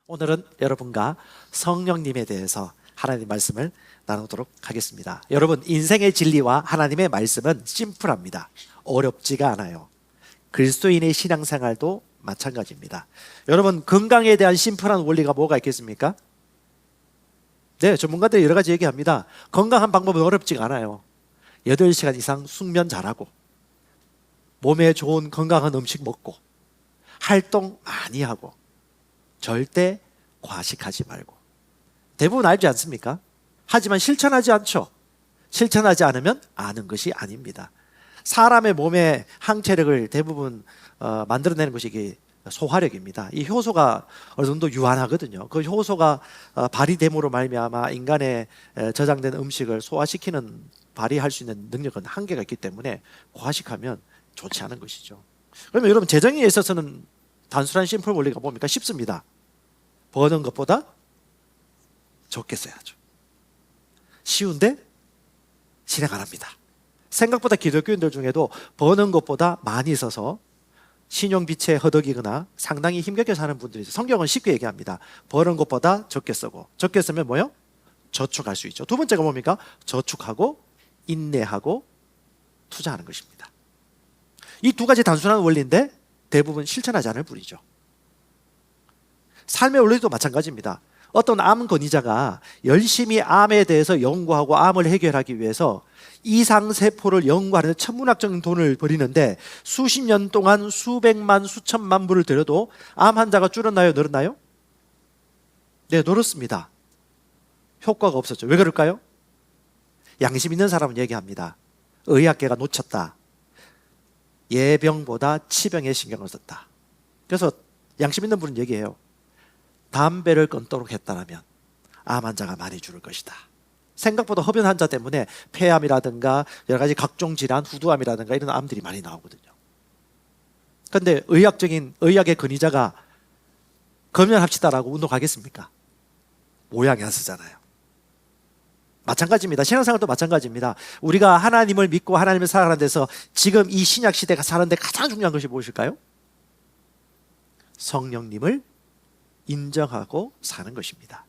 오늘은 여러분과 성령님에 대해서 하나님 말씀을 나누도록 하겠습니다. 여러분, 인생의 진리와 하나님의 말씀은 심플합니다. 어렵지가 않아요. 그리스도인의 신앙생활도 마찬가지입니다. 여러분, 건강에 대한 심플한 원리가 뭐가 있겠습니까? 네, 전문가들이 여러 가지 얘기합니다. 건강한 방법은 어렵지가 않아요. 8시간 이상 숙면 잘하고, 몸에 좋은 건강한 음식 먹고, 활동 많이 하고, 절대 과식하지 말고. 대부분 알지 않습니까? 하지만 실천하지 않죠. 실천하지 않으면 아는 것이 아닙니다. 사람의 몸의 항체력을 대부분 만들어내는 것이 이게 소화력입니다. 이 효소가 어느 정도 유한하거든요. 그 효소가 발휘됨으로 말미암아 인간의 저장된 음식을 소화시키는, 발휘할 수 있는 능력은 한계가 있기 때문에 과식하면 좋지 않은 것이죠. 그러면 여러분, 재정에 있어서는 단순한 심플 원리가 뭡니까? 쉽습니다. 버는 것보다 적게 써야죠. 쉬운데 실행 안 합니다. 생각보다 기독교인들 중에도 버는 것보다 많이 써서 신용빚에 허덕이거나 상당히 힘겹게 사는 분들이 있어요. 성경은 쉽게 얘기합니다. 버는 것보다 적게 쓰고, 적게 쓰면 뭐요? 저축할 수 있죠. 두 번째가 뭡니까? 저축하고 인내하고 투자하는 것입니다. 이 두 가지 단순한 원리인데 대부분 실천하지 않을 뿐이죠. 삶의 원리도 마찬가지입니다. 어떤 암 권위자가 열심히 암에 대해서 연구하고 암을 해결하기 위해서 이상세포를 연구하는 천문학적인 돈을 버리는데 수십 년 동안 수백만, 수천만 불을 들여도 암 환자가 줄었나요? 늘었나요? 네, 늘었습니다. 효과가 없었죠. 왜 그럴까요? 양심 있는 사람은 얘기합니다. 의학계가 놓쳤다. 예병보다 치병에 신경을 썼다. 그래서 양심 있는 분은 얘기해요. 담배를 끊도록 했다면 암 환자가 많이 줄을 것이다. 생각보다 흡연 환자 때문에 폐암이라든가 여러 가지 각종 질환, 후두암이라든가 이런 암들이 많이 나오거든요. 그런데 의학의 권위자가 검연합시다라고 운동하겠습니까? 모양이 안 쓰잖아요. 마찬가지입니다. 신앙생활도 마찬가지입니다. 우리가 하나님을 믿고 하나님을 살아가는 데서 지금 이 신약 시대가 사는데 가장 중요한 것이 무엇일까요? 성령님을 인정하고 사는 것입니다.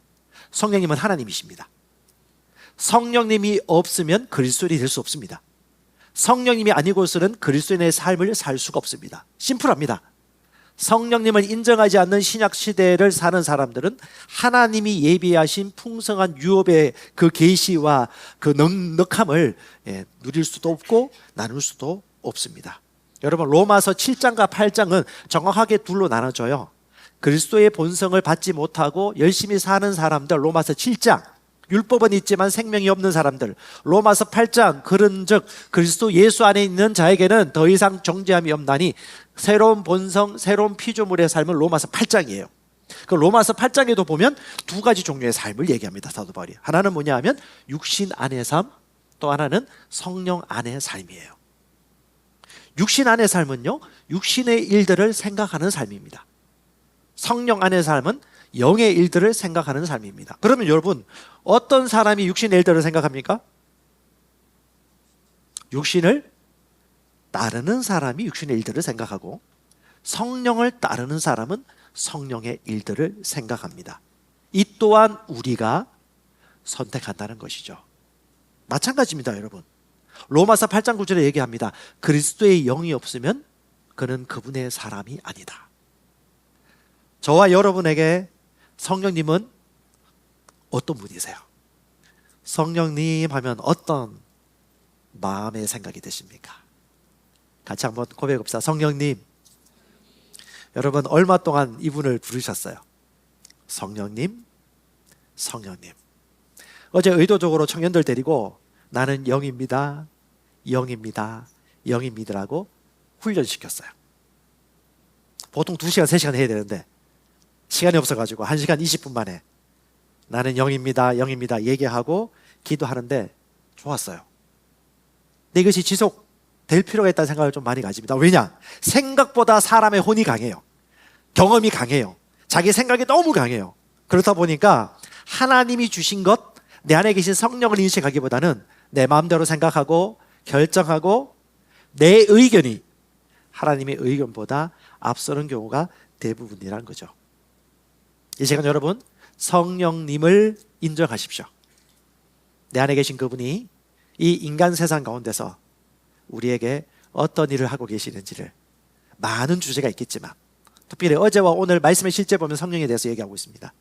성령님은 하나님이십니다. 성령님이 없으면 그리스도인이 될 수 없습니다. 성령님이 아니고서는 그리스도인의 삶을 살 수가 없습니다. 심플합니다. 성령님을 인정하지 않는 신약 시대를 사는 사람들은 하나님이 예비하신 풍성한 유업의 그 계시와 그 넉넉함을 누릴 수도 없고 나눌 수도 없습니다. 여러분, 로마서 7장과 8장은 정확하게 둘로 나눠져요. 그리스도의 본성을 받지 못하고 열심히 사는 사람들, 로마서 7장, 율법은 있지만 생명이 없는 사람들, 로마서 8장, 그런즉 그리스도 예수 안에 있는 자에게는 더 이상 정죄함이 없나니 새로운 본성, 새로운 피조물의 삶은 로마서 8장이에요. 그 로마서 8장에도 보면 두 가지 종류의 삶을 얘기합니다. 사도 바울이. 하나는 뭐냐 하면 육신 안의 삶, 또 하나는 성령 안의 삶이에요. 육신 안의 삶은요, 육신의 일들을 생각하는 삶입니다. 성령 안의 삶은 영의 일들을 생각하는 삶입니다. 그러면 여러분, 어떤 사람이 육신의 일들을 생각합니까? 육신을 따르는 사람이 육신의 일들을 생각하고 성령을 따르는 사람은 성령의 일들을 생각합니다. 이 또한 우리가 선택한다는 것이죠. 마찬가지입니다, 여러분. 로마서 8장 9절에 얘기합니다. 그리스도의 영이 없으면 그는 그분의 사람이 아니다. 저와 여러분에게 성령님은 어떤 분이세요? 성령님 하면 어떤 마음의 생각이 드십니까? 같이 한번 고백해 봅시다. 성령님. 여러분, 얼마 동안 이분을 부르셨어요? 성령님, 성령님. 어제 의도적으로 청년들 데리고 나는 영입니다, 영입니다, 영입니다라고 훈련시켰어요. 보통 2시간, 3시간 해야 되는데 시간이 없어가지고 1시간 20분 만에 나는 영입니다, 영입니다 얘기하고 기도하는데 좋았어요. 근데 이것이 지속될 필요가 있다는 생각을 좀 많이 가집니다. 왜냐? 생각보다 사람의 혼이 강해요. 경험이 강해요. 자기 생각이 너무 강해요. 그렇다 보니까 하나님이 주신 것, 내 안에 계신 성령을 인식하기보다는 내 마음대로 생각하고 결정하고 내 의견이 하나님의 의견보다 앞서는 경우가 대부분이라는 거죠. 이 시간 여러분, 성령님을 인정하십시오. 내 안에 계신 그분이 이 인간 세상 가운데서 우리에게 어떤 일을 하고 계시는지를, 많은 주제가 있겠지만 특별히 어제와 오늘 말씀의 실제 보면 성령에 대해서 얘기하고 있습니다.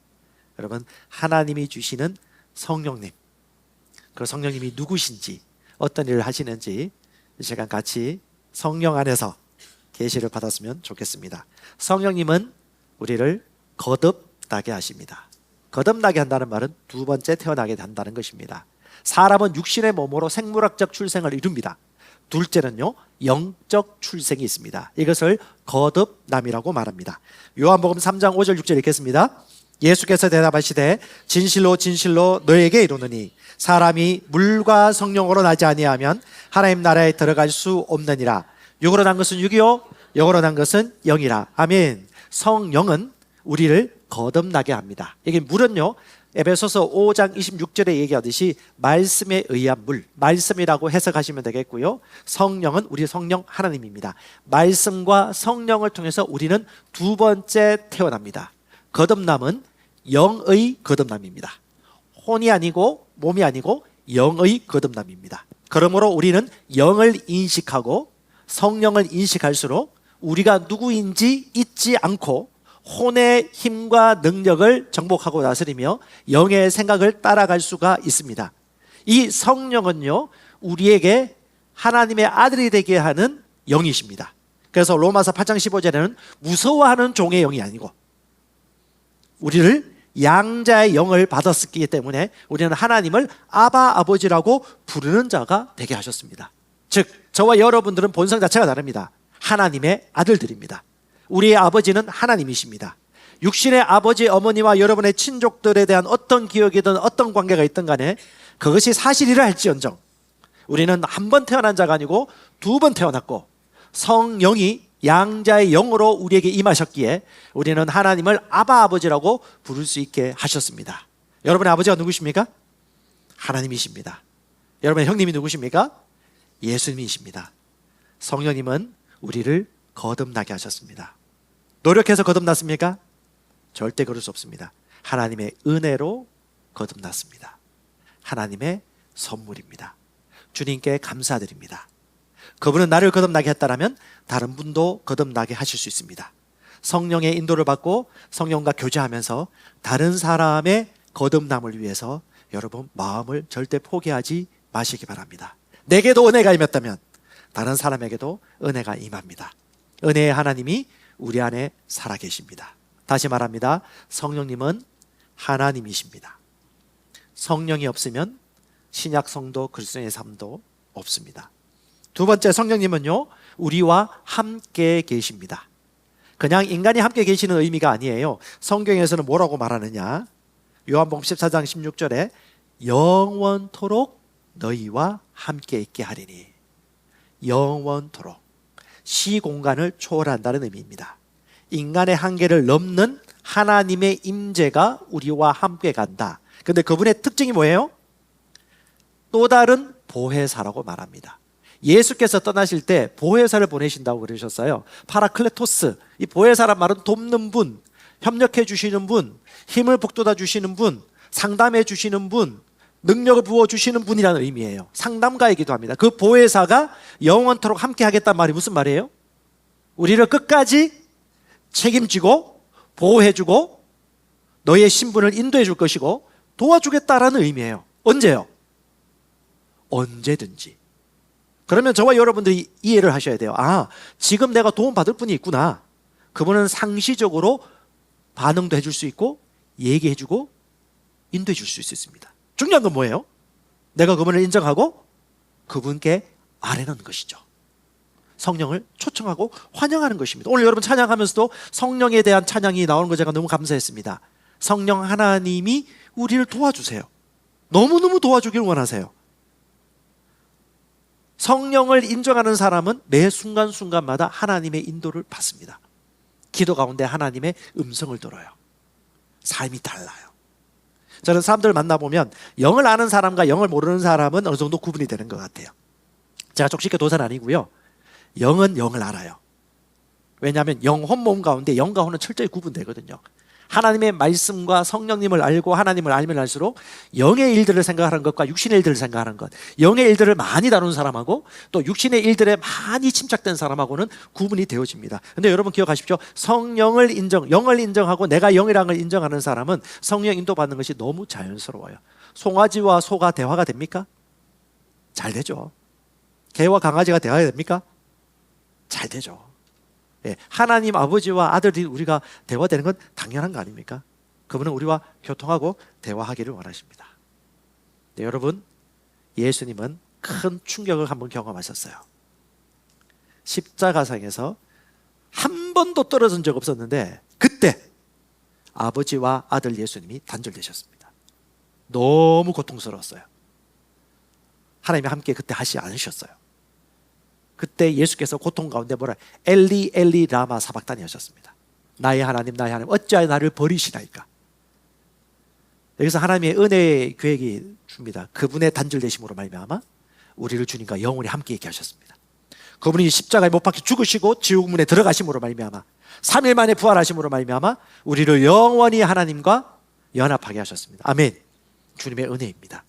여러분, 하나님이 주시는 성령님, 그 성령님이 누구신지, 어떤 일을 하시는지 이 시간 같이 성령 안에서 계시를 받았으면 좋겠습니다. 성령님은 우리를 거듭나게 하십니다. 거듭나게 한다는 말은 두 번째 태어나게 한다는 것입니다. 사람은 육신의 몸으로 생물학적 출생을 이룹니다. 둘째는요, 영적 출생이 있습니다. 이것을 거듭남이라고 말합니다. 요한복음 3장 5절 6절 읽겠습니다. 예수께서 대답하시되 진실로 진실로 너에게 이르노니 사람이 물과 성령으로 나지 아니하면 하나님 나라에 들어갈 수 없느니라. 육으로 난 것은 육이요 영으로 난 것은 영이라. 아멘. 성령은 우리를 거듭나게 합니다. 이게 물은요, 에베소서 5장 26절에 얘기하듯이 말씀에 의한 물, 말씀이라고 해석하시면 되겠고요. 성령은 우리 성령 하나님입니다. 말씀과 성령을 통해서 우리는 두 번째 태어납니다. 거듭남은 영의 거듭남입니다. 혼이 아니고 몸이 아니고 영의 거듭남입니다. 그러므로 우리는 영을 인식하고 성령을 인식할수록 우리가 누구인지 잊지 않고 혼의 힘과 능력을 정복하고 다스리며 영의 생각을 따라갈 수가 있습니다. 이 성령은요, 우리에게 하나님의 아들이 되게 하는 영이십니다. 그래서 로마서 8장 15절에는 무서워하는 종의 영이 아니고 우리를 양자의 영을 받았기 때문에 우리는 하나님을 아바 아버지라고 부르는 자가 되게 하셨습니다. 즉 저와 여러분들은 본성 자체가 다릅니다. 하나님의 아들들입니다. 우리의 아버지는 하나님이십니다. 육신의 아버지 어머니와 여러분의 친족들에 대한 어떤 기억이든 어떤 관계가 있든 간에 그것이 사실이라 할지언정 우리는 한 번 태어난 자가 아니고 두 번 태어났고 성령이 양자의 영으로 우리에게 임하셨기에 우리는 하나님을 아바 아버지라고 부를 수 있게 하셨습니다. 여러분의 아버지가 누구십니까? 하나님이십니다. 여러분의 형님이 누구십니까? 예수님이십니다. 성령님은 우리를 거듭나게 하셨습니다. 노력해서 거듭났습니까? 절대 그럴 수 없습니다. 하나님의 은혜로 거듭났습니다. 하나님의 선물입니다. 주님께 감사드립니다. 그분은 나를 거듭나게 했다라면 다른 분도 거듭나게 하실 수 있습니다. 성령의 인도를 받고 성령과 교제하면서 다른 사람의 거듭남을 위해서 여러분 마음을 절대 포기하지 마시기 바랍니다. 내게도 은혜가 임했다면 다른 사람에게도 은혜가 임합니다. 은혜의 하나님이 우리 안에 살아계십니다. 다시 말합니다. 성령님은 하나님이십니다. 성령이 없으면 신약 성도 그리스도인의 삶도 없습니다. 두 번째, 성령님은요, 우리와 함께 계십니다. 그냥 인간이 함께 계시는 의미가 아니에요. 성경에서는 뭐라고 말하느냐? 요한복음 14장 16절에 영원토록 너희와 함께 있게 하리니. 영원토록. 시공간을 초월한다는 의미입니다. 인간의 한계를 넘는 하나님의 임재가 우리와 함께 간다. 그런데 그분의 특징이 뭐예요? 또 다른 보혜사라고 말합니다. 예수께서 떠나실 때 보혜사를 보내신다고 그러셨어요. 파라클레토스. 이 보혜사란 말은 돕는 분, 협력해 주시는 분, 힘을 북돋아 주시는 분, 상담해 주시는 분, 능력을 부어주시는 분이라는 의미예요. 상담가이기도 합니다. 그 보혜사가 영원토록 함께 하겠다는 말이 무슨 말이에요? 우리를 끝까지 책임지고 보호해주고 너의 신분을 인도해 줄 것이고 도와주겠다라는 의미예요. 언제요? 언제든지. 그러면 저와 여러분들이 이해를 하셔야 돼요. 아, 지금 내가 도움받을 분이 있구나. 그분은 상시적으로 반응도 해줄 수 있고 얘기해주고 인도해 줄 수 있습니다. 중요한 건 뭐예요? 내가 그분을 인정하고 그분께 아뢰는 것이죠. 성령을 초청하고 환영하는 것입니다. 오늘 여러분 찬양하면서도 성령에 대한 찬양이 나오는 거 제가 너무 감사했습니다. 성령 하나님이 우리를 도와주세요. 너무너무 도와주길 원하세요. 성령을 인정하는 사람은 매 순간순간마다 하나님의 인도를 받습니다. 기도 가운데 하나님의 음성을 들어요. 삶이 달라요. 저는 사람들을 만나보면 영을 아는 사람과 영을 모르는 사람은 어느 정도 구분이 되는 것 같아요. 제가 족식교 도사는 아니고요. 영은 영을 알아요. 왜냐하면 영혼 몸 가운데 영과 혼은 철저히 구분되거든요. 하나님의 말씀과 성령님을 알고 하나님을 알면 알수록 영의 일들을 생각하는 것과 육신의 일들을 생각하는 것, 영의 일들을 많이 다루는 사람하고 또 육신의 일들에 많이 침착된 사람하고는 구분이 되어집니다. 근데 여러분 기억하십시오. 성령을 영을 인정하고 내가 영이라는 걸 인정하는 사람은 성령 인도받는 것이 너무 자연스러워요. 송아지와 소가 대화가 됩니까? 잘 되죠. 개와 강아지가 대화가 됩니까? 잘 되죠. 예, 하나님 아버지와 아들이 우리가 대화되는 건 당연한 거 아닙니까? 그분은 우리와 교통하고 대화하기를 원하십니다. 네, 여러분, 예수님은 큰 충격을 한번 경험하셨어요. 십자가상에서 한 번도 떨어진 적 없었는데 그때 아버지와 아들 예수님이 단절되셨습니다. 너무 고통스러웠어요. 하나님이 함께 그때 하지 않으셨어요. 그때 예수께서 고통 가운데 뭐라 엘리 엘리 라마 사박다니 하셨습니다. 나의 하나님 어찌하여 나를 버리시나이까. 여기서 하나님의 은혜의 계획이 줍니다. 그분의 단절되심으로 말미암아 우리를 주님과 영원히 함께 있게 하셨습니다. 그분이 십자가에 못 박혀 죽으시고 지옥문에 들어가심으로 말미암아 3일 만에 부활하심으로 말미암아 우리를 영원히 하나님과 연합하게 하셨습니다. 아멘. 주님의 은혜입니다.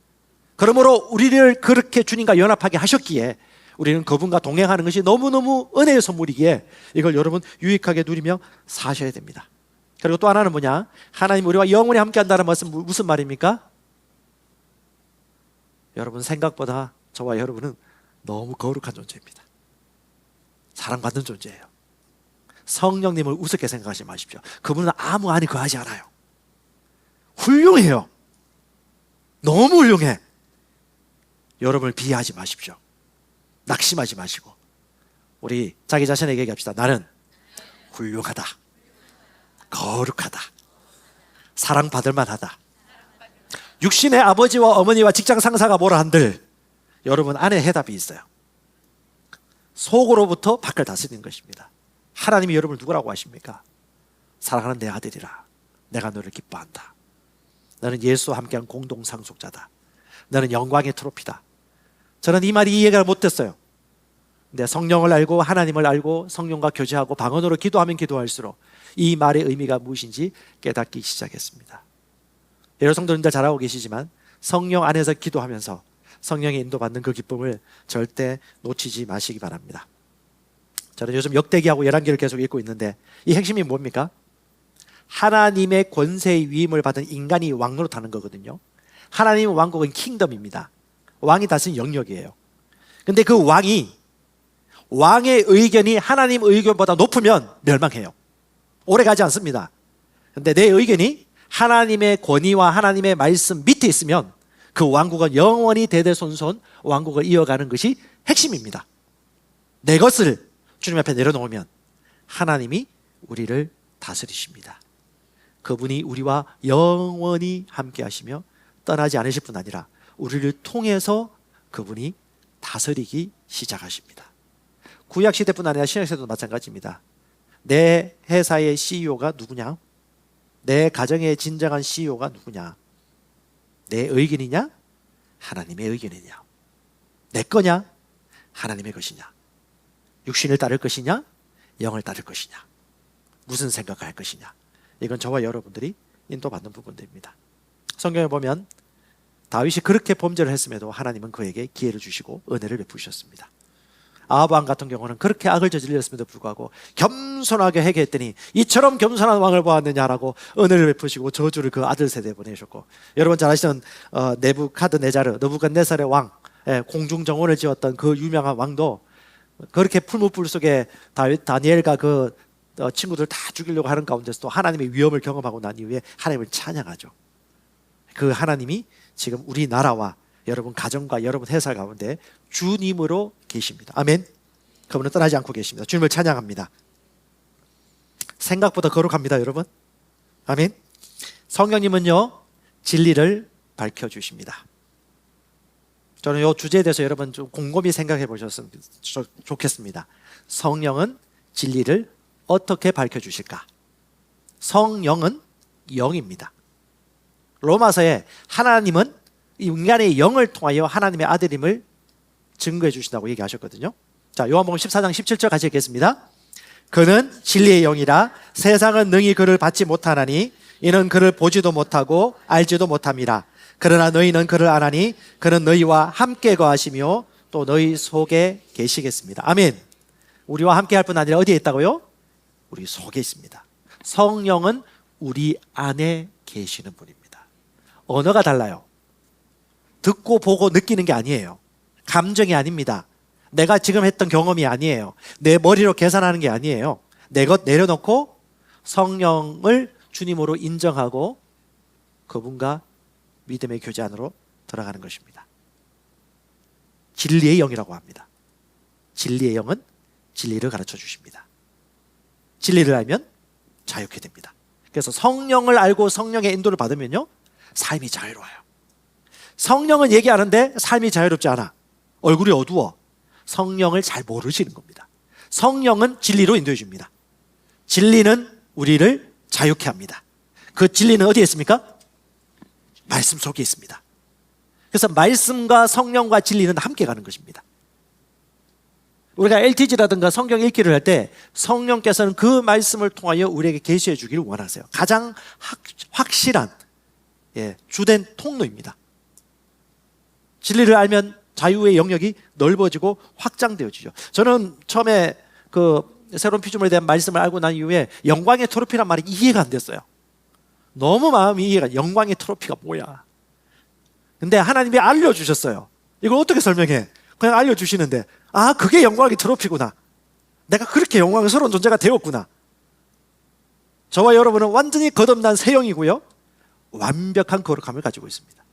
그러므로 우리를 그렇게 주님과 연합하게 하셨기에 우리는 그분과 동행하는 것이 너무너무 은혜의 선물이기에 이걸 여러분 유익하게 누리며 사셔야 됩니다. 그리고 또 하나는 뭐냐? 하나님 우리와 영원히 함께 한다는 말씀 무슨 말입니까? 여러분 생각보다 저와 여러분은 너무 거룩한 존재입니다. 사랑받는 존재예요. 성령님을 우습게 생각하지 마십시오. 그분은 아무 안이 거하지 않아요. 훌륭해요. 너무 훌륭해. 여러분을 비하하지 마십시오. 낙심하지 마시고 우리 자기 자신에게 얘기합시다. 나는 훌륭하다, 거룩하다, 사랑받을 만하다. 육신의 아버지와 어머니와 직장 상사가 뭐라 한들 여러분 안에 해답이 있어요. 속으로부터 밖을 다스리는 것입니다. 하나님이 여러분을 누구라고 하십니까? 사랑하는 내 아들이라 내가 너를 기뻐한다. 너는 예수와 함께한 공동상속자다. 너는 영광의 트로피다. 저는 이 말이 이해가 못했어요. 근데 성령을 알고 하나님을 알고 성령과 교제하고 방언으로 기도하면 기도할수록 이 말의 의미가 무엇인지 깨닫기 시작했습니다. 여러 성도님들 잘 알고 계시지만 성령 안에서 기도하면서 성령의 인도받는 그 기쁨을 절대 놓치지 마시기 바랍니다. 저는 요즘 역대기하고 열왕기를 계속 읽고 있는데 이 핵심이 뭡니까? 하나님의 권세의 위임을 받은 인간이 왕으로 타는 거거든요. 하나님의 왕국은 킹덤입니다. 왕이 다스린 영역이에요. 근데 그 왕의 의견이 하나님 의견보다 높으면 멸망해요. 오래 가지 않습니다. 근데 내 의견이 하나님의 권위와 하나님의 말씀 밑에 있으면 그 왕국은 영원히 대대손손 왕국을 이어가는 것이 핵심입니다. 내 것을 주님 앞에 내려놓으면 하나님이 우리를 다스리십니다. 그분이 우리와 영원히 함께 하시며 떠나지 않으실 뿐 아니라 우리를 통해서 그분이 다스리기 시작하십니다. 구약시대뿐 아니라 신약시대도 마찬가지입니다. 내 회사의 CEO가 누구냐? 내 가정의 진정한 CEO가 누구냐? 내 의견이냐? 하나님의 의견이냐? 내 거냐? 하나님의 것이냐? 육신을 따를 것이냐? 영을 따를 것이냐? 무슨 생각을 할 것이냐? 이건 저와 여러분들이 인도받는 부분들입니다. 성경에 보면 다윗이 그렇게 범죄를 했음에도 하나님은 그에게 기회를 주시고 은혜를 베푸셨습니다. 아합 왕 같은 경우는 그렇게 악을 저질렀음에도 불구하고 겸손하게 회개했더니 이처럼 겸손한 왕을 보았느냐라고 은혜를 베푸시고 저주를 그 아들 세대에 보내셨고, 여러분 잘 아시는 느부갓네살의 왕, 공중 정원을 지었던 그 유명한 왕도 그렇게 풀무불 속에 다니엘과 그 친구들 다 죽이려고 하는 가운데서도 하나님의 위험을 경험하고 난 이후에 하나님을 찬양하죠. 그 하나님이 지금 우리나라와 여러분 가정과 여러분 회사 가운데 주님으로 계십니다. 아멘. 그분은 떠나지 않고 계십니다. 주님을 찬양합니다. 생각보다 거룩합니다, 여러분. 아멘. 성령님은요 진리를 밝혀주십니다. 저는 이 주제에 대해서 여러분 좀 곰곰이 생각해 보셨으면 좋겠습니다. 성령은 진리를 어떻게 밝혀주실까? 성령은 영입니다. 로마서에 하나님은 인간의 영을 통하여 하나님의 아들임을 증거해 주신다고 얘기하셨거든요. 자, 요한복음 14장 17절 같이 읽겠습니다. 그는 진리의 영이라 세상은 능히 그를 받지 못하나니 이는 그를 보지도 못하고 알지도 못함이라. 그러나 너희는 그를 아나니 그는 너희와 함께 거하시며 또 너희 속에 계시겠습니다. 아멘. 우리와 함께 할 뿐 아니라 어디에 있다고요? 우리 속에 있습니다. 성령은 우리 안에 계시는 분입니다. 언어가 달라요. 듣고 보고 느끼는 게 아니에요. 감정이 아닙니다. 내가 지금 했던 경험이 아니에요. 내 머리로 계산하는 게 아니에요. 내 것 내려놓고 성령을 주님으로 인정하고 그분과 믿음의 교제 안으로 들어가는 것입니다. 진리의 영이라고 합니다. 진리의 영은 진리를 가르쳐 주십니다. 진리를 알면 자유케 됩니다. 그래서 성령을 알고 성령의 인도를 받으면요, 삶이 자유로워요. 성령은 얘기하는데 삶이 자유롭지 않아. 얼굴이 어두워. 성령을 잘 모르시는 겁니다. 성령은 진리로 인도해 줍니다. 진리는 우리를 자유케 합니다. 그 진리는 어디에 있습니까? 말씀 속에 있습니다. 그래서 말씀과 성령과 진리는 함께 가는 것입니다. 우리가 LTG라든가 성경 읽기를 할 때 성령께서는 그 말씀을 통하여 우리에게 계시해 주기를 원하세요. 가장 확실한 주된 통로입니다. 진리를 알면 자유의 영역이 넓어지고 확장되어지죠. 저는 처음에 그 새로운 피조물에 대한 말씀을 알고 난 이후에 영광의 트로피란 말이 이해가 안 됐어요. 너무 마음이 이해가, 영광의 트로피가 뭐야? 근데 하나님이 알려주셨어요. 이걸 어떻게 설명해? 그냥 알려주시는데, 아, 그게 영광의 트로피구나. 내가 그렇게 영광스러운 존재가 되었구나. 저와 여러분은 완전히 거듭난 새 영이고요, 완벽한 거룩함을 가지고 있습니다.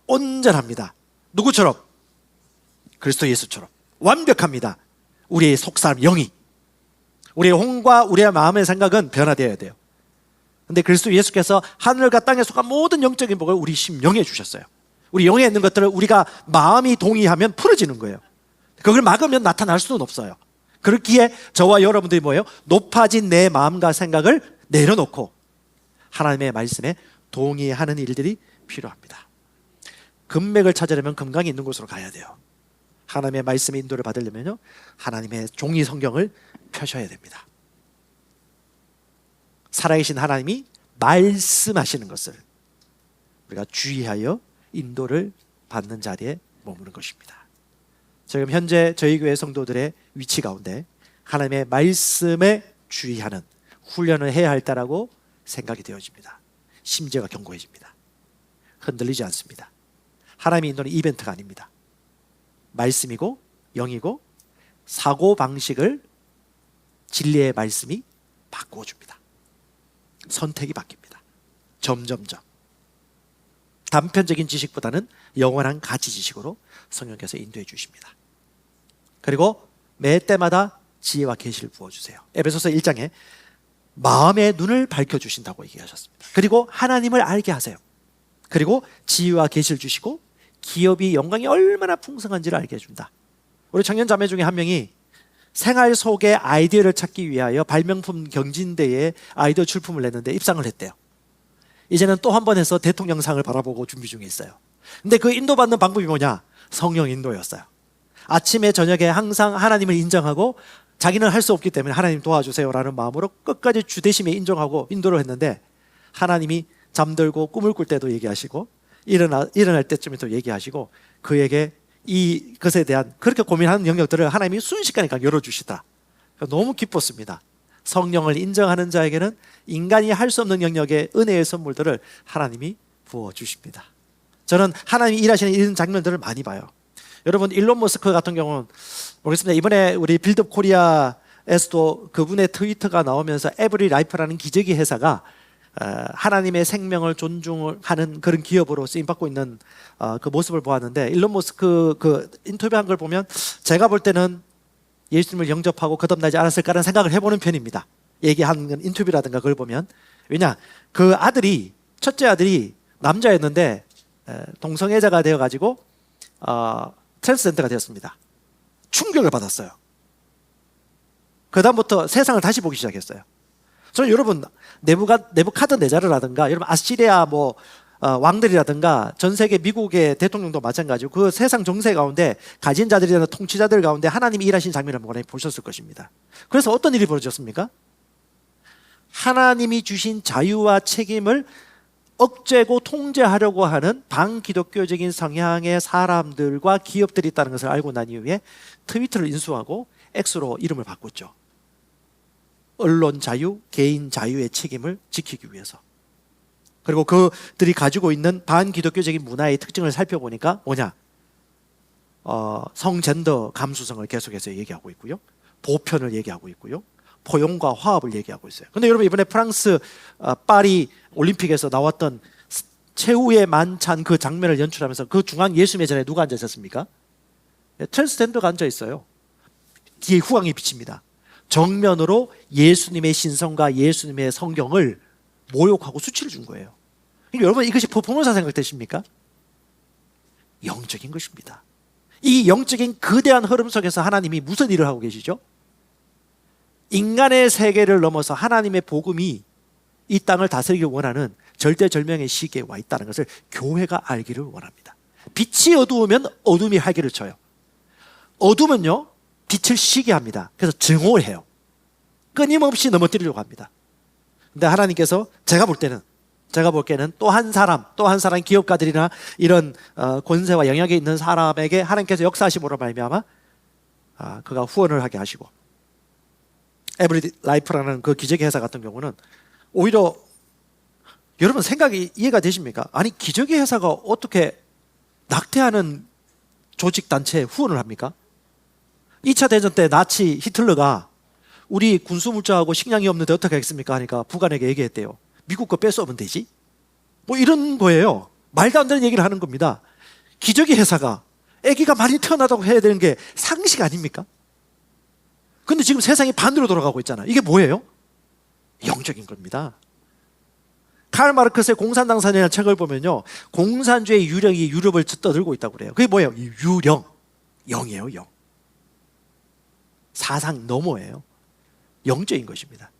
온전합니다. 누구처럼? 그리스도 예수처럼 완벽합니다. 우리의 속사람 영이, 우리의 혼과 우리의 마음의 생각은 변화되어야 돼요. 근데 그리스도 예수께서 하늘과 땅에 속한 모든 영적인 복을 우리 심령에 주셨어요. 우리 영에 있는 것들을 우리가 마음이 동의하면 풀어지는 거예요. 그걸 막으면 나타날 수는 없어요. 그렇기에 저와 여러분들이 뭐예요? 높아진 내 마음과 생각을 내려놓고 하나님의 말씀에 동의하는 일들이 필요합니다. 금맥을 찾으려면 금강이 있는 곳으로 가야 돼요. 하나님의 말씀의 인도를 받으려면요, 하나님의 종이 성경을 펴셔야 됩니다. 살아계신 하나님이 말씀하시는 것을 우리가 주의하여 인도를 받는 자리에 머무는 것입니다. 지금 현재 저희 교회 성도들의 위치 가운데 하나님의 말씀에 주의하는 훈련을 해야 할다라고 생각이 되어집니다. 심지어가 견고해집니다. 흔들리지 않습니다. 하나님의 인도는 이벤트가 아닙니다. 말씀이고 영이고 사고방식을 진리의 말씀이 바꾸어줍니다. 선택이 바뀝니다. 점점점 단편적인 지식보다는 영원한 가치 지식으로 성령께서 인도해 주십니다. 그리고 매 때마다 지혜와 계시를 부어주세요. 에베소서 1장에 마음의 눈을 밝혀주신다고 얘기하셨습니다. 그리고 하나님을 알게 하세요. 그리고 지혜와 계시를 주시고 기업이 영광이 얼마나 풍성한지를 알게 해준다. 우리 청년 자매 중에 한 명이 생활 속의 아이디어를 찾기 위하여 발명품 경진대회에 아이디어 출품을 냈는데 입상을 했대요. 이제는 또 한 번 해서 대통령상을 바라보고 준비 중에 있어요. 근데 그 인도받는 방법이 뭐냐? 성령 인도였어요. 아침에 저녁에 항상 하나님을 인정하고 자기는 할 수 없기 때문에 하나님 도와주세요라는 마음으로 끝까지 주대심에 인정하고 인도를 했는데 하나님이 잠들고 꿈을 꿀 때도 얘기하시고 일어날 때쯤에 또 얘기하시고 그에게 이 것에 대한 그렇게 고민하는 영역들을 하나님이 순식간에 열어주시다. 너무 기뻤습니다. 성령을 인정하는 자에게는 인간이 할 수 없는 영역의 은혜의 선물들을 하나님이 부어주십니다. 저는 하나님이 일하시는 이런 장면들을 많이 봐요. 여러분, 일론 머스크 같은 경우는 모르겠습니다. 이번에 우리 빌드업 코리아에서도 그분의 트위터가 나오면서 에브리 라이프라는 기저귀 회사가 하나님의 생명을 존중하는 그런 기업으로 쓰임받고 있는 그 모습을 보았는데, 일론 머스크 그 인터뷰한 걸 보면 제가 볼 때는 예수님을 영접하고 거듭나지 않았을까라는 생각을 해보는 편입니다. 얘기하는 인터뷰라든가 그걸 보면. 왜냐, 그 아들이, 첫째 아들이 남자였는데 동성애자가 되어가지고 트랜스젠더가 되었습니다. 충격을 받았어요. 그 다음부터 세상을 다시 보기 시작했어요. 저는 여러분, 네부카드네자르라든가 여러분 아시리아 왕들이라든가 전 세계 미국의 대통령도 마찬가지고 그 세상 정세 가운데 가진 자들이나 통치자들 가운데 하나님이 일하신 장면을 많이 보셨을 것입니다. 그래서 어떤 일이 벌어졌습니까? 하나님이 주신 자유와 책임을 억제고 통제하려고 하는 반기독교적인 성향의 사람들과 기업들이 있다는 것을 알고 난 이후에 트위터를 인수하고 X로 이름을 바꿨죠. 언론 자유, 개인 자유의 책임을 지키기 위해서. 그리고 그들이 가지고 있는 반기독교적인 문화의 특징을 살펴보니까 뭐냐? 성젠더 감수성을 계속해서 얘기하고 있고요. 보편을 얘기하고 있고요. 포용과 화합을 얘기하고 있어요. 근데 여러분 이번에 프랑스 파리 올림픽에서 나왔던 최후의 만찬 그 장면을 연출하면서 그 중앙 예수매전에 누가 앉아 있었습니까? 트랜스젠더가 앉아 있어요. 뒤에 후광이 비칩니다. 정면으로 예수님의 신성과 예수님의 성경을 모욕하고 수치를 준 거예요. 그러니까 여러분 이것이 퍼포먼스 생각되십니까? 영적인 것입니다. 이 영적인 거대한 흐름 속에서 하나님이 무슨 일을 하고 계시죠? 인간의 세계를 넘어서 하나님의 복음이 이 땅을 다스리길 원하는 절대절명의 시기에 와 있다는 것을 교회가 알기를 원합니다. 빛이 어두우면 어둠이 활기를 쳐요. 어둠은요 빛을 쉬게 합니다. 그래서 증오를 해요. 끊임없이 넘어뜨리려고 합니다. 근데 하나님께서 제가 볼 때는 또 한 사람 기업가들이나 이런 권세와 영향이 있는 사람에게 하나님께서 역사하심으로 말미암아 그가 후원을 하게 하시고, 에브리 라이프라는 그 기적의 회사 같은 경우는 오히려 여러분 생각이 이해가 되십니까? 아니 기적의 회사가 어떻게 낙태하는 조직 단체에 후원을 합니까? 2차 대전 때 나치 히틀러가 우리 군수물자하고 식량이 없는데 어떻게 하겠습니까? 하니까 북한에게 얘기했대요. 미국 거 뺏어오면 되지? 뭐 이런 거예요. 말도 안 되는 얘기를 하는 겁니다. 기적의 회사가 아기가 많이 태어나다고 해야 되는 게 상식 아닙니까? 근데 지금 세상이 반대로 돌아가고 있잖아요. 이게 뭐예요? 영적인 겁니다. 칼 마르크스의 공산당선이라는 책을 보면요, 공산주의 유령이 유럽을 떠들고 있다고 그래요. 그게 뭐예요? 유령, 영이에요. 영. 사상 너머예요. 영적인 것입니다.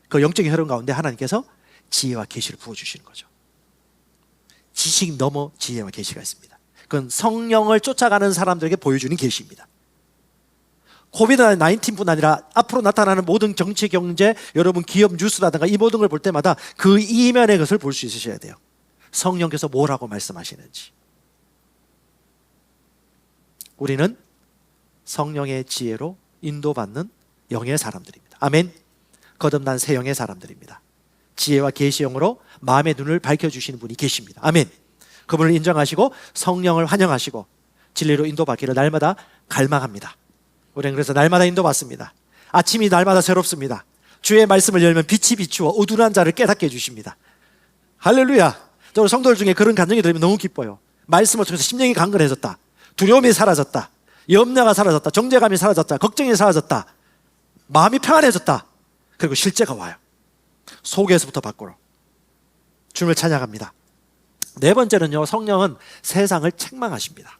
그 영적인 흐름 가운데 하나님께서 지혜와 계시를 부어주시는 거죠. 지식 넘어 지혜와 계시가 있습니다. 그건 성령을 쫓아가는 사람들에게 보여주는 계시입니다. 코비드-19뿐 아니라 앞으로 나타나는 모든 정치, 경제, 여러분 기업 뉴스라든가 이 모든 걸 볼 때마다 그 이면의 것을 볼 수 있으셔야 돼요. 성령께서 뭐라고 말씀하시는지. 우리는 성령의 지혜로 인도받는 영의 사람들입니다. 아멘. 거듭난 새 영의 사람들입니다. 지혜와 계시형으로 마음의 눈을 밝혀주시는 분이 계십니다. 아멘. 그분을 인정하시고 성령을 환영하시고 진리로 인도받기를 날마다 갈망합니다. 우리는 그래서 날마다 인도받습니다. 아침이 날마다 새롭습니다. 주의 말씀을 열면 빛이 비추어 어두운 자를 깨닫게 해주십니다. 할렐루야. 저는 성도들 중에 그런 감정이 들으면 너무 기뻐요. 말씀을 통해서 심령이 강건해졌다. 두려움이 사라졌다. 염려가 사라졌다. 정죄감이 사라졌다. 걱정이 사라졌다. 마음이 평안해졌다. 그리고 실제가 와요. 속에서부터 밖으로. 주님을 찬양합니다. 네 번째는요, 성령은 세상을 책망하십니다.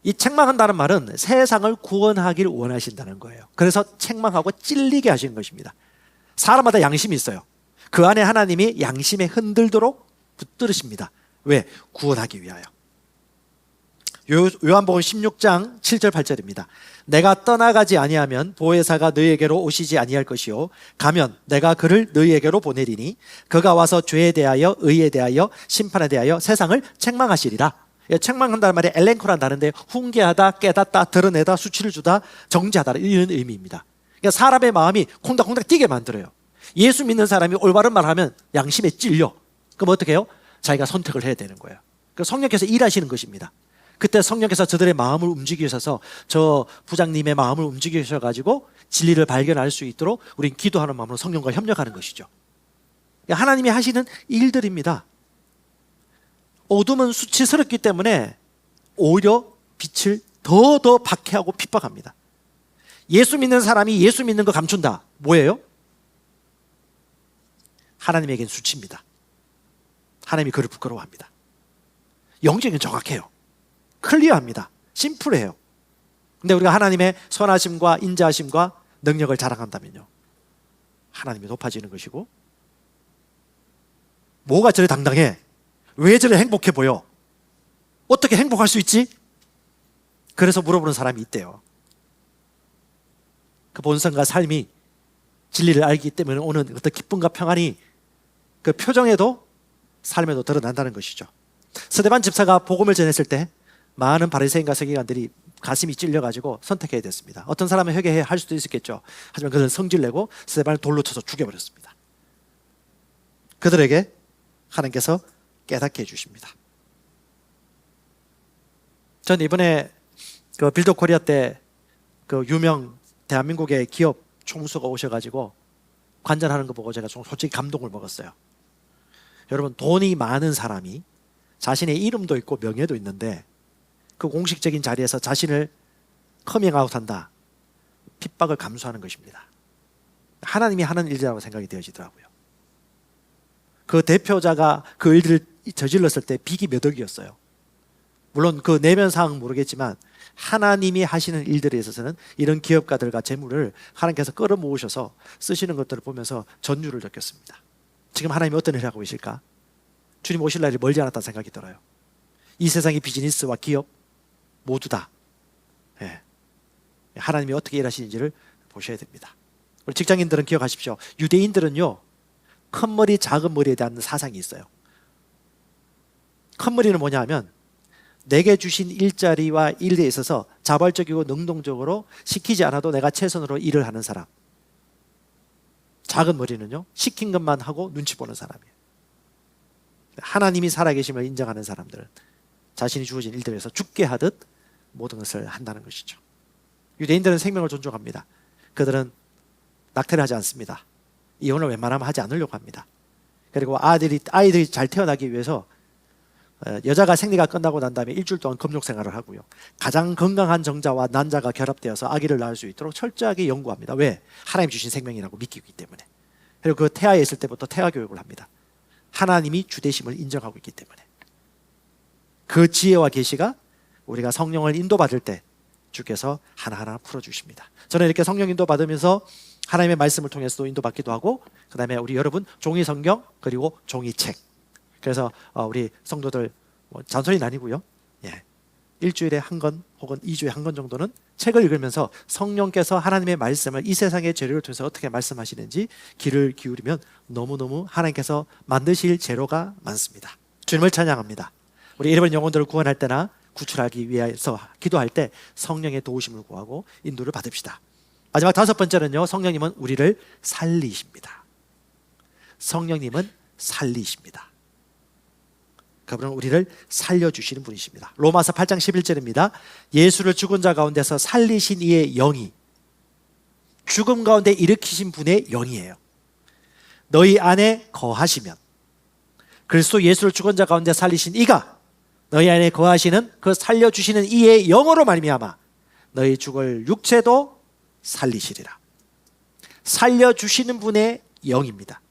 이 책망한다는 말은 세상을 구원하기를 원하신다는 거예요. 그래서 책망하고 찔리게 하시는 것입니다. 사람마다 양심이 있어요. 그 안에 하나님이 양심에 흔들도록 붙들으십니다. 왜? 구원하기 위하여. 요한복음 16장 7절 8절입니다. 내가 떠나가지 아니하면 보혜사가 너희에게로 오시지 아니할 것이요 가면 내가 그를 너희에게로 보내리니 그가 와서 죄에 대하여 의에 대하여 심판에 대하여 세상을 책망하시리라. 책망한다는 말이 엘렌코란 다른데 훈계하다, 깨닫다, 드러내다, 수치를 주다, 정죄하다 이런 의미입니다. 그러니까 사람의 마음이 콩닥콩닥 뛰게 만들어요. 예수 믿는 사람이 올바른 말하면 양심에 찔려. 그럼 어떻게 해요? 자기가 선택을 해야 되는 거예요. 성령께서 일하시는 것입니다. 그때 성령께서 저들의 마음을 움직이셔서 저 부장님의 마음을 움직이셔가지고 진리를 발견할 수 있도록 우린 기도하는 마음으로 성령과 협력하는 것이죠. 하나님이 하시는 일들입니다. 어둠은 수치스럽기 때문에 오히려 빛을 더 박해하고 핍박합니다. 예수 믿는 사람이 예수 믿는 거 감춘다. 뭐예요? 하나님에겐 수치입니다. 하나님이 그를 부끄러워합니다. 영적인 정확해요. 클리어합니다. 심플해요. 근데 우리가 하나님의 선하심과 인자하심과 능력을 자랑한다면요, 하나님이 높아지는 것이고, 뭐가 저래 당당해? 왜 저래 행복해 보여? 어떻게 행복할 수 있지? 그래서 물어보는 사람이 있대요. 그 본성과 삶이 진리를 알기 때문에 오는 어떤 기쁨과 평안이 그 표정에도 삶에도 드러난다는 것이죠. 스데반 집사가 복음을 전했을 때 많은 바리새인과 서기관들이 가슴이 찔려가지고 선택해야 됐습니다. 어떤 사람은 회개해 할 수도 있었겠죠. 하지만 그들은 성질내고 스데반을 돌로 쳐서 죽여버렸습니다. 그들에게 하나님께서 깨닫게 해주십니다. 전 이번에 그 빌드 코리아 때 그 유명 대한민국의 기업 총수가 오셔가지고 관전하는 거 보고 제가 좀 솔직히 감동을 먹었어요. 여러분, 돈이 많은 사람이 자신의 이름도 있고 명예도 있는데 그 공식적인 자리에서 자신을 커밍아웃한다. 핍박을 감수하는 것입니다. 하나님이 하는 일이라고 생각이 되어지더라고요. 그 대표자가 그 일들을 저질렀을 때 빚이 몇 억이었어요. 물론 그 내면 사항은 모르겠지만 하나님이 하시는 일들에 있어서는 이런 기업가들과 재물을 하나님께서 끌어모으셔서 쓰시는 것들을 보면서 전율을 느꼈습니다. 지금 하나님이 어떤 일을 하고 계실까? 주님 오실 날이 멀지 않았다는 생각이 들어요. 이 세상의 비즈니스와 기업 모두 다 하나님이 어떻게 일하시는지를 보셔야 됩니다. 우리 직장인들은 기억하십시오. 유대인들은요, 큰 머리 작은 머리에 대한 사상이 있어요. 큰 머리는 뭐냐 하면 내게 주신 일자리와 일에 있어서 자발적이고 능동적으로 시키지 않아도 내가 최선으로 일을 하는 사람. 작은 머리는요, 시킨 것만 하고 눈치 보는 사람이에요. 하나님이 살아계심을 인정하는 사람들은 자신이 주어진 일들에서 죽게 하듯 모든 것을 한다는 것이죠. 유대인들은 생명을 존중합니다. 그들은 낙태를 하지 않습니다. 이혼을 웬만하면 하지 않으려고 합니다. 그리고 아이들이 잘 태어나기 위해서 여자가 생리가 끝나고 난 다음에 일주일 동안 금욕 생활을 하고요. 가장 건강한 정자와 난자가 결합되어서 아기를 낳을 수 있도록 철저하게 연구합니다. 왜? 하나님 주신 생명이라고 믿기 때문에. 그리고 그 태아에 있을 때부터 태아 교육을 합니다. 하나님이 주되심을 인정하고 있기 때문에. 그 지혜와 계시가 우리가 성령을 인도받을 때 주께서 하나하나 풀어주십니다. 저는 이렇게 성령 인도받으면서 하나님의 말씀을 통해서도 인도받기도 하고, 그 다음에 우리 여러분 종이 성경 그리고 종이 책. 그래서 우리 성도들 잔소리는 아니고요. 일주일에 한 권 혹은 2주에 한 권 정도는 책을 읽으면서 성령께서 하나님의 말씀을 이 세상의 재료를 통해서 어떻게 말씀하시는지 귀를 기울이면 너무너무 하나님께서 만드실 재료가 많습니다. 주님을 찬양합니다. 우리 잃어버린 영혼들을 구원할 때나 구출하기 위해서 기도할 때 성령의 도우심을 구하고 인도를 받읍시다. 마지막 5번째는요, 성령님은 우리를 살리십니다. 성령님은 살리십니다. 그분은 우리를 살려주시는 분이십니다. 로마서 8장 11절입니다. 예수를 죽은 자 가운데서 살리신 이의 영이 죽음 가운데 일으키신 분의 영이에요. 너희 안에 거하시면, 그리스도 예수를 죽은 자 가운데 살리신 이가 너희 안에 거하시는 그 살려주시는 이의 영으로 말미암아 너희 죽을 육체도 살리시리라. 살려주시는 분의 영입니다.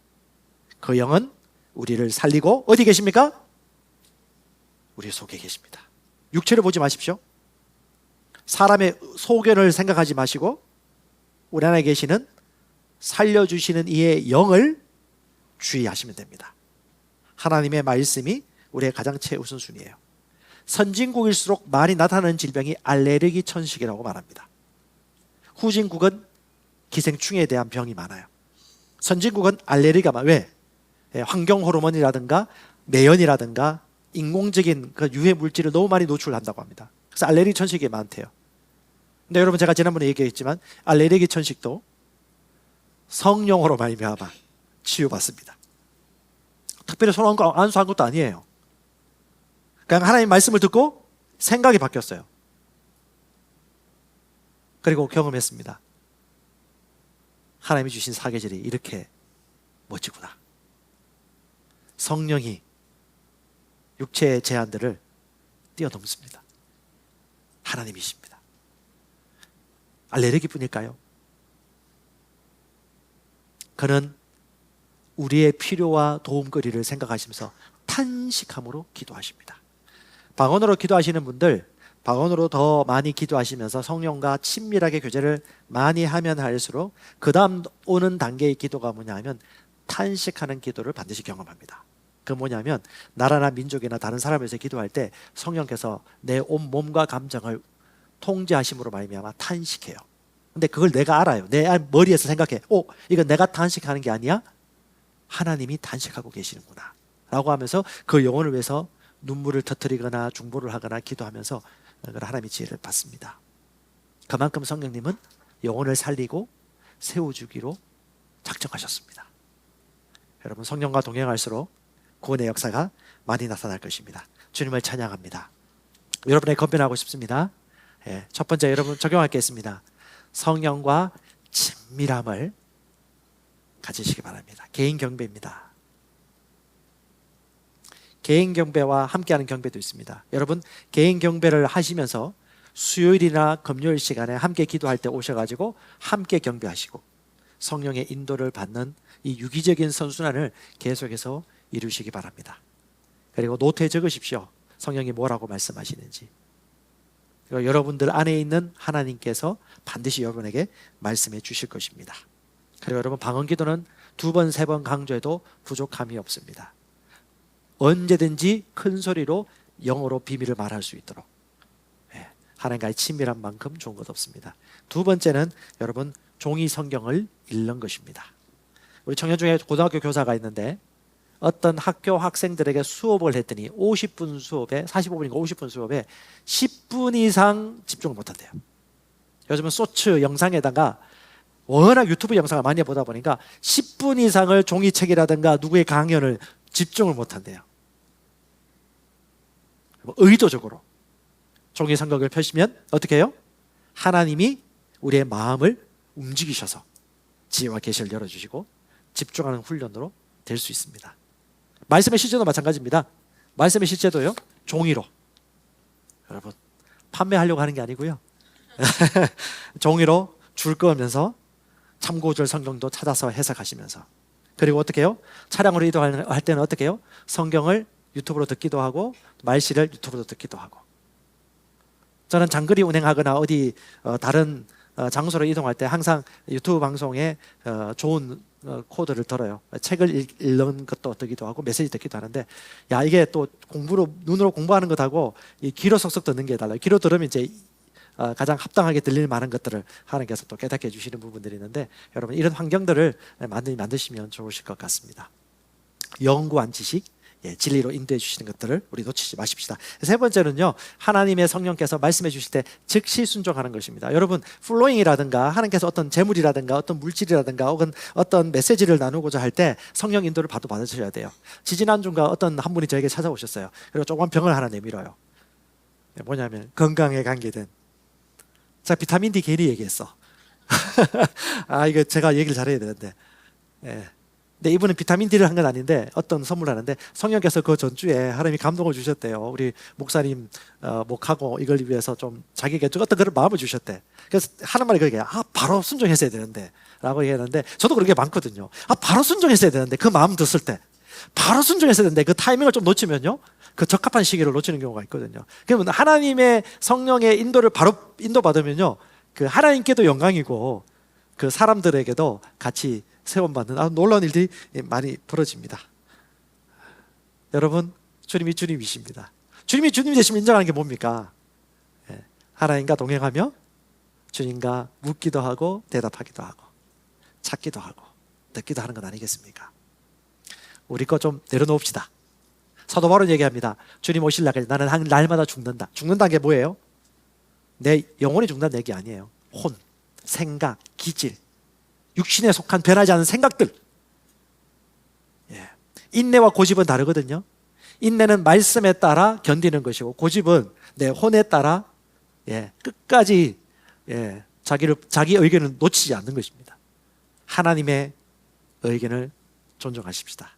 그 영은 우리를 살리고 어디 계십니까? 우리 속에 계십니다. 육체를 보지 마십시오. 사람의 소견을 생각하지 마시고 우리 안에 계시는 살려주시는 이의 영을 주의하시면 됩니다. 하나님의 말씀이 우리의 가장 최우선순위예요. 선진국일수록 많이 나타나는 질병이 알레르기 천식이라고 말합니다. 후진국은 기생충에 대한 병이 많아요. 선진국은 알레르기가 많아요. 왜? 환경 호르몬이라든가 매연이라든가 인공적인 그 유해 물질을 너무 많이 노출한다고 합니다. 그래서 알레르기 천식이 많대요. 근데 여러분, 제가 지난번에 얘기했지만 알레르기 천식도 성령으로 말미암아 치유받습니다. 특별히 손 안수한 것도 아니에요. 그냥 하나님 말씀을 듣고 생각이 바뀌었어요. 그리고 경험했습니다. 하나님이 주신 사계절이 이렇게 멋지구나. 성령이 육체의 제한들을 뛰어넘습니다. 하나님이십니다. 알레르기뿐일까요? 그는 우리의 필요와 도움거리를 생각하시면서 탄식함으로 기도하십니다. 방언으로 기도하시는 분들, 방언으로 더 많이 기도하시면서 성령과 친밀하게 교제를 많이 하면 할수록 그 다음 오는 단계의 기도가 뭐냐 하면 탄식하는 기도를 반드시 경험합니다. 그 뭐냐면 나라나 민족이나 다른 사람을 위해서 기도할 때 성령께서 내 온 몸과 감정을 통제하심으로 말미암아 탄식해요. 근데 그걸 내가 알아요. 내 머리에서 생각해. 이건 내가 단식하는 게 아니야? 하나님이 단식하고 계시는구나 라고 하면서 그 영혼을 위해서 눈물을 터뜨리거나 중보를 하거나 기도하면서 하나님의 지혜를 받습니다. 그만큼 성령님은 영혼을 살리고 세워주기로 작정하셨습니다. 여러분, 성령과 동행할수록 구원의 역사가 많이 나타날 것입니다. 주님을 찬양합니다. 여러분의 건변하고 싶습니다. 첫 번째 여러분 적용할 게 있습니다. 성령과 친밀함을 가지시기 바랍니다. 개인 경배입니다. 개인 경배와 함께하는 경배도 있습니다. 여러분, 개인 경배를 하시면서 수요일이나 금요일 시간에 함께 기도할 때 오셔가지고 함께 경배하시고 성령의 인도를 받는 이 유기적인 선순환을 계속해서 이루시기 바랍니다. 그리고 노트에 적으십시오. 성령이 뭐라고 말씀하시는지. 그리고 여러분들 안에 있는 하나님께서 반드시 여러분에게 말씀해 주실 것입니다. 그리고 여러분, 방언기도는 2번, 3번 강조해도 부족함이 없습니다. 언제든지 큰 소리로 영어로 비밀을 말할 수 있도록 하나님과의 친밀한 만큼 좋은 것 없습니다. 두 번째는 여러분, 종이 성경을 읽는 것입니다. 우리 청년 중에 고등학교 교사가 있는데 어떤 학교 학생들에게 수업을 했더니 50분 수업에 45분인가 50분 수업에 10분 이상 집중을 못한대요. 요즘은 쇼츠 영상에다가 워낙 유튜브 영상을 많이 보다 보니까 10분 이상을 종이책이라든가 누구의 강연을 집중을 못한대요. 의도적으로 종이 성경을 펴시면 어떻게 해요? 하나님이 우리의 마음을 움직이셔서 지혜와 계시를 열어주시고 집중하는 훈련으로 될 수 있습니다. 말씀의 실제도 마찬가지입니다. 말씀의 실제도요, 종이로. 여러분, 판매하려고 하는 게 아니고요. 종이로 줄 그으면서 참고절 성경도 찾아서 해석하시면서, 그리고 어떻게 해요? 차량으로 이동할 때는 어떻게 해요? 성경을 유튜브로 듣기도 하고 말씨를 유튜브로 듣기도 하고. 저는 장거리 운행하거나 어디 다른 장소로 이동할 때 항상 유튜브 방송에 좋은 코드를 들어요. 책을 읽는 것도 듣기도 하고 메시지 듣기도 하는데, 야, 이게 또 눈으로 공부하는 것하고 이 귀로 속속 듣는 게 달라요. 귀로 들으면 이제 가장 합당하게 들릴 만한 것들을 하나님께서 또 깨닫게 해주시는 부분들이 있는데, 여러분, 이런 환경들을 만드시면 좋으실 것 같습니다. 연구한 지식, 진리로 인도해 주시는 것들을 우리 놓치지 마십시다. 세 번째는요, 하나님의 성령께서 말씀해 주실 때 즉시 순종하는 것입니다. 여러분, 플로잉이라든가 하나님께서 어떤 재물이라든가 어떤 물질이라든가 혹은 어떤 메시지를 나누고자 할 때 성령 인도를 받으셔야 돼요. 지지난주인가 어떤 한 분이 저에게 찾아오셨어요. 그리고 조그만 병을 하나 내밀어요. 뭐냐면 건강에 관계된, 제가 비타민 D 괜히 얘기했어. 이거 제가 얘기를 잘해야 되는데, 근데 이분은 비타민 D를 한 건 아닌데 어떤 선물을 하는데, 성령께서 그 전주에 하나님이 감동을 주셨대요. 우리 목사님 목하고 이걸 위해서 좀 자기에게 어떤 그런 마음을 주셨대. 그래서 하는 말이 그게 바로 순종했어야 되는데 라고 얘기했는데, 저도 그런 게 많거든요. 바로 순종했어야 되는데, 그 마음 듣을 때 바로 순종했어야 되는데 그 타이밍을 좀 놓치면요, 그 적합한 시기를 놓치는 경우가 있거든요. 그러면 하나님의 성령의 인도를 바로 인도받으면요, 그 하나님께도 영광이고 그 사람들에게도 같이 세원받는 놀라운 일들이 많이 벌어집니다. 여러분, 주님이 주님이십니다. 주님이 주님 되시면 인정하는 게 뭡니까? 하나님과 동행하며 주님과 묻기도 하고 대답하기도 하고 찾기도 하고 듣기도 하는 것 아니겠습니까? 우리 거 좀 내려놓읍시다. 사도 바울은 얘기합니다. 주님 오실 날까지 나는 날마다 죽는다. 죽는다는 게 뭐예요? 내 영혼이 죽는다는 얘기 아니에요. 혼, 생각, 기질, 육신에 속한 변하지 않는 생각들. 인내와 고집은 다르거든요. 인내는 말씀에 따라 견디는 것이고, 고집은 내 혼에 따라 끝까지 자기 의견을 놓치지 않는 것입니다. 하나님의 의견을 존중하십시다.